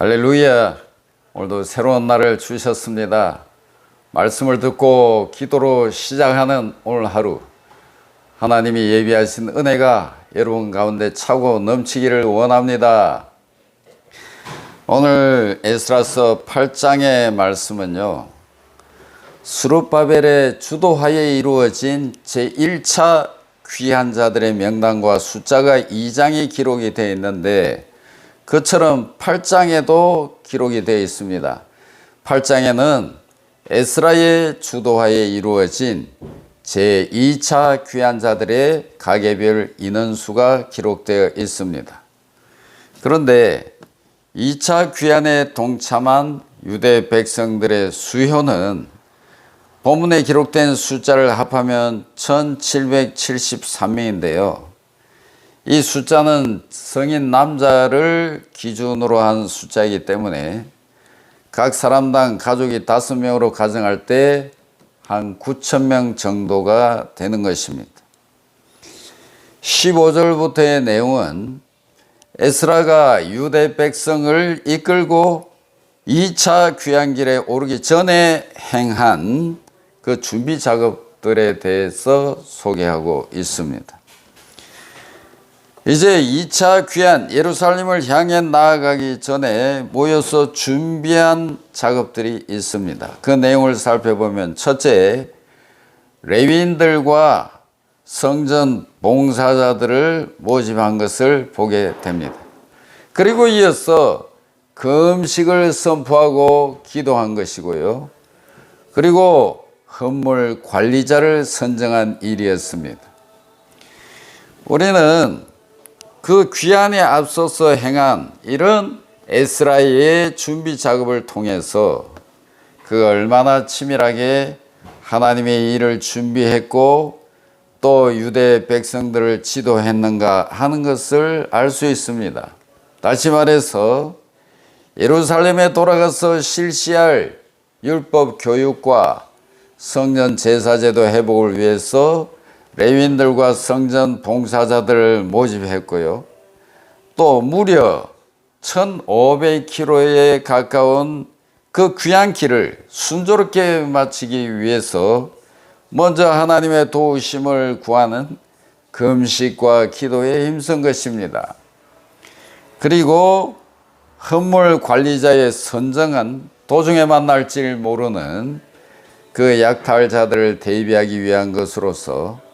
할렐루야. 오늘도 새로운 날을 주셨습니다. 말씀을 듣고 기도로 시작하는 오늘 하루, 하나님이 예비하신 은혜가 여러분 가운데 차고 넘치기를 원합니다. 오늘 에스라서 8장의 말씀은요, 스룹바벨의 주도하에 이루어진 제1차 귀한 자들의 명단과 숫자가 2장에 기록이 되어 있는데, 그처럼 8장에도 기록이 되어 있습니다. 8장에는 에스라의 주도하에 이루어진 제2차 귀한 자들의 가계별 인원수가 기록되어 있습니다. 그런데 2차 귀환에 동참한 유대 백성들의 수효는 본문에 기록된 숫자를 합하면 1773명인데요. 이 숫자는 성인 남자를 기준으로 한 숫자이기 때문에 각 사람당 가족이 5명으로 가정할 때 한 9,000명 정도가 되는 것입니다. 15절부터의 내용은 에스라가 유대 백성을 이끌고 2차 귀환길에 오르기 전에 행한 그 준비 작업들에 대해서 소개하고 있습니다. 이제 2차 귀환 예루살렘을 향해 나아가기 전에 모여서 준비한 작업들이 있습니다. 그 내용을 살펴보면, 첫째, 레위인들과 성전 봉사자들을 모집한 것을 보게 됩니다. 그리고 이어서 금식을 선포하고 기도한 것이고요. 그리고 헌물 관리자를 선정한 일이었습니다. 우리는 그 귀환에 앞서서 행한 이런 에스라의 준비 작업을 통해서 그 얼마나 치밀하게 하나님의 일을 준비했고 또 유대 백성들을 지도했는가 하는 것을 알 수 있습니다. 다시 말해서 예루살렘에 돌아가서 실시할 율법 교육과 성전 제사제도 회복을 위해서 레위인들과 성전 봉사자들을 모집했고요. 또 무려 1500km에 가까운 그 귀한 길을 순조롭게 마치기 위해서 먼저 하나님의 도우심을 구하는 금식과 기도에 힘쓴 것입니다. 그리고 헌물 관리자의 선정은 도중에 만날지 모르는 그 약탈자들을 대비하기 위한 것으로서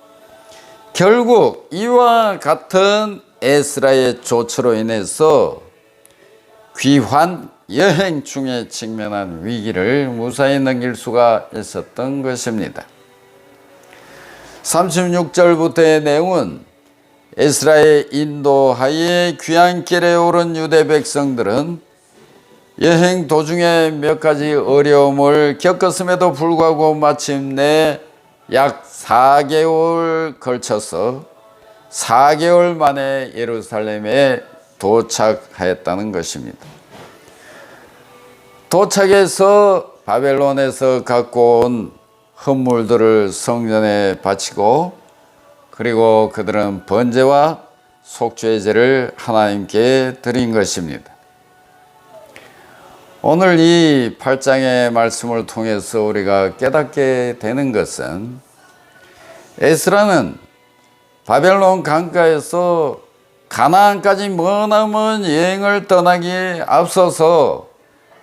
결국 이와 같은 에스라의 조처로 인해서 귀환 여행 중에 직면한 위기를 무사히 넘길 수가 있었던 것입니다. 36절부터의 내용은 에스라의 인도하에 귀환길에 오른 유대 백성들은 여행 도중에 몇 가지 어려움을 겪었음에도 불구하고 마침내 약 4개월 걸쳐서 4개월 만에 예루살렘에 도착하였다는 것입니다. 도착해서 바벨론에서 갖고 온 헌물들을 성전에 바치고, 그리고 그들은 번제와 속죄제를 하나님께 드린 것입니다. 오늘 이 8장의 말씀을 통해서 우리가 깨닫게 되는 것은, 에스라는 바벨론 강가에서 가나안까지 머나먼 여행을 떠나기에 앞서서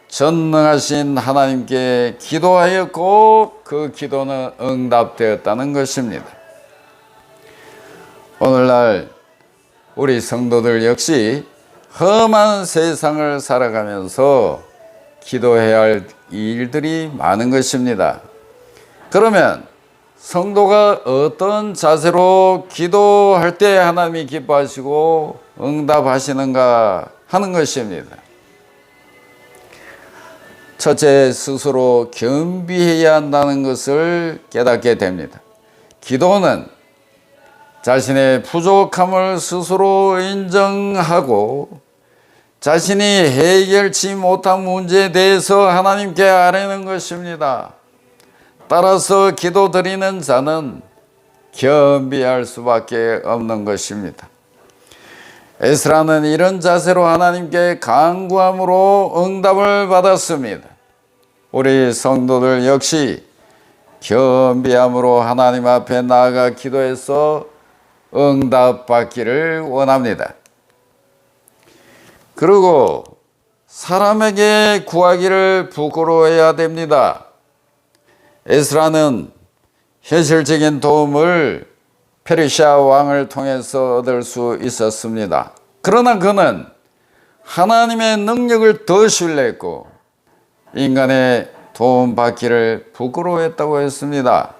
전능하신 하나님께 기도하였고 그 기도는 응답되었다는 것입니다. 오늘날 우리 성도들 역시 험한 세상을 살아가면서 기도해야 할 일들이 많은 것입니다. 그러면 성도가 어떤 자세로 기도할 때 하나님이 기뻐하시고 응답하시는가 하는 것입니다. 첫째, 스스로 겸비해야 한다는 것을 깨닫게 됩니다. 기도는 자신의 부족함을 스스로 인정하고 자신이 해결치 못한 문제에 대해서 하나님께 아뢰는 것입니다. 따라서 기도드리는 자는 겸비할 수밖에 없는 것입니다. 에스라는 이런 자세로 하나님께 간구함으로 응답을 받았습니다. 우리 성도들 역시 겸비함으로 하나님 앞에 나아가 기도해서 응답받기를 원합니다. 그리고 사람에게 구하기를 부끄러워해야 됩니다. 에스라는 현실적인 도움을 페르시아 왕을 통해서 얻을 수 있었습니다. 그러나 그는 하나님의 능력을 더 신뢰했고 인간의 도움받기를 부끄러워했다고 했습니다.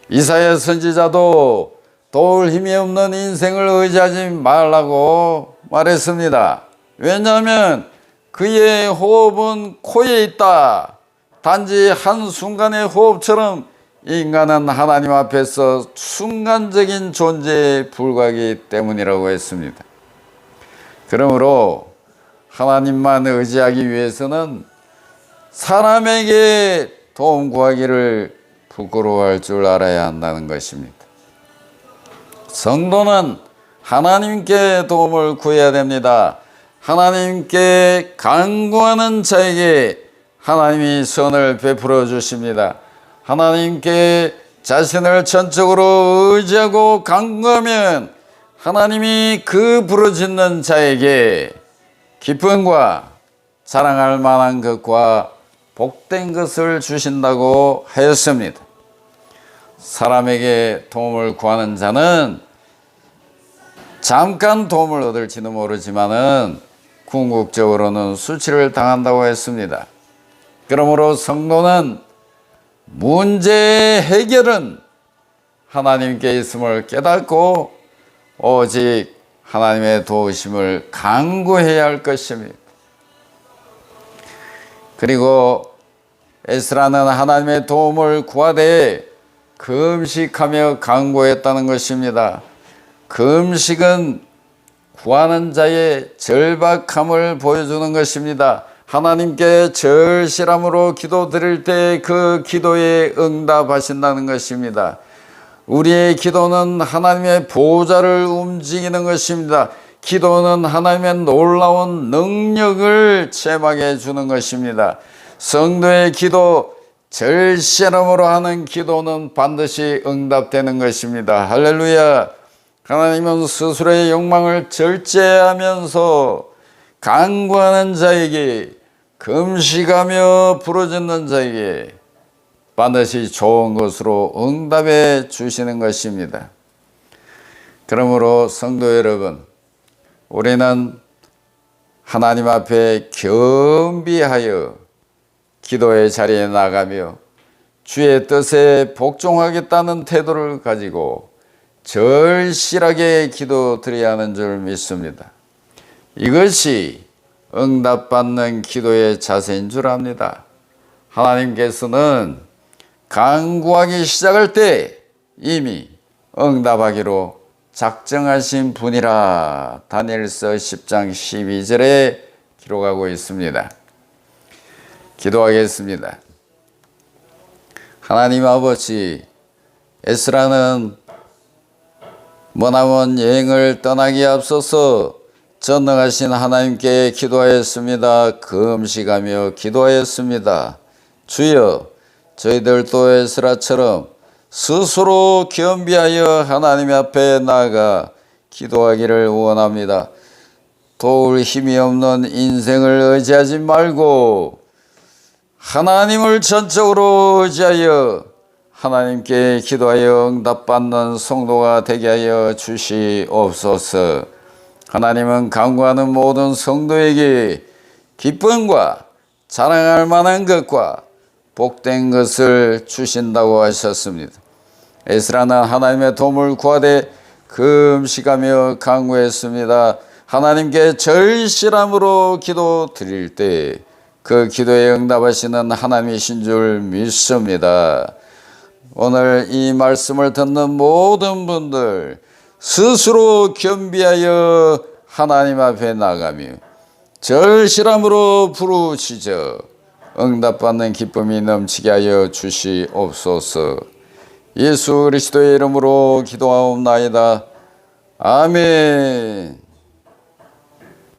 이사야 선지자도 도울 힘이 없는 인생을 의지하지 말라고 말했습니다. 왜냐하면 그의 호흡은 코에 있다. 단지 한순간의 호흡처럼 인간은 하나님 앞에서 순간적인 존재에 불과하기 때문이라고 했습니다. 그러므로 하나님만 의지하기 위해서는 사람에게 도움 구하기를 부끄러워할 줄 알아야 한다는 것입니다. 성도는 하나님께 도움을 구해야 됩니다. 하나님께 간구하는 자에게 하나님이 선을 베풀어 주십니다. 하나님께 자신을 전적으로 의지하고 간구하면 하나님이 그 부르짖는 자에게 기쁨과 자랑할 만한 것과 복된 것을 주신다고 하였습니다. 사람에게 도움을 구하는 자는 잠깐 도움을 얻을지도 모르지만은 궁극적으로는 수치를 당한다고 했습니다. 그러므로 성도는 문제 해결은 하나님께 있음을 깨닫고 오직 하나님의 도우심을 간구해야 할 것입니다. 그리고 에스라는 하나님의 도움을 구하되 금식하며 간구했다는 것입니다. 금식은 구하는 자의 절박함을 보여주는 것입니다. 하나님께 절실함으로 기도 드릴 때 그 기도에 응답하신다는 것입니다. 우리의 기도는 하나님의 보좌를 움직이는 것입니다. 기도는 하나님의 놀라운 능력을 체험하게 해주는 것입니다. 성도의 기도, 절실함으로 하는 기도는 반드시 응답되는 것입니다. 할렐루야. 하나님은 스스로의 욕망을 절제하면서 간구하는 자에게, 금식하며 부르짖는 자에게 반드시 좋은 것으로 응답해 주시는 것입니다. 그러므로 성도 여러분, 우리는 하나님 앞에 겸비하여 기도의 자리에 나가며 주의 뜻에 복종하겠다는 태도를 가지고 절실하게 기도드려야 하는 줄 믿습니다. 이것이 응답받는 기도의 자세인 줄 압니다. 하나님께서는 간구하기 시작할 때 이미 응답하기로 작정하신 분이라 다니엘서 10장 12절에 기록하고 있습니다. 기도하겠습니다. 하나님 아버지, 에스라는 머나먼 여행을 떠나기에 앞서서 전능하신 하나님께 기도하였습니다. 금식하며 기도하였습니다. 주여, 저희들도 에스라처럼 스스로 겸비하여 하나님 앞에 나아가 기도하기를 원합니다. 도울 힘이 없는 인생을 의지하지 말고 하나님을 전적으로 의지하여 하나님께 기도하여 응답받는 성도가 되게 하여 주시옵소서. 하나님은 간구하는 모든 성도에게 기쁨과 자랑할 만한 것과 복된 것을 주신다고 하셨습니다. 에스라는 하나님의 도움을 구하되 금식하며 간구했습니다. 하나님께 절실함으로 기도 드릴 때 그 기도에 응답하시는 하나님이신 줄 믿습니다. 오늘 이 말씀을 듣는 모든 분들 스스로 겸비하여 하나님 앞에 나가며 절실함으로 부르짖어 응답받는 기쁨이 넘치게 하여 주시옵소서. 예수 그리스도의 이름으로 기도하옵나이다. 아멘.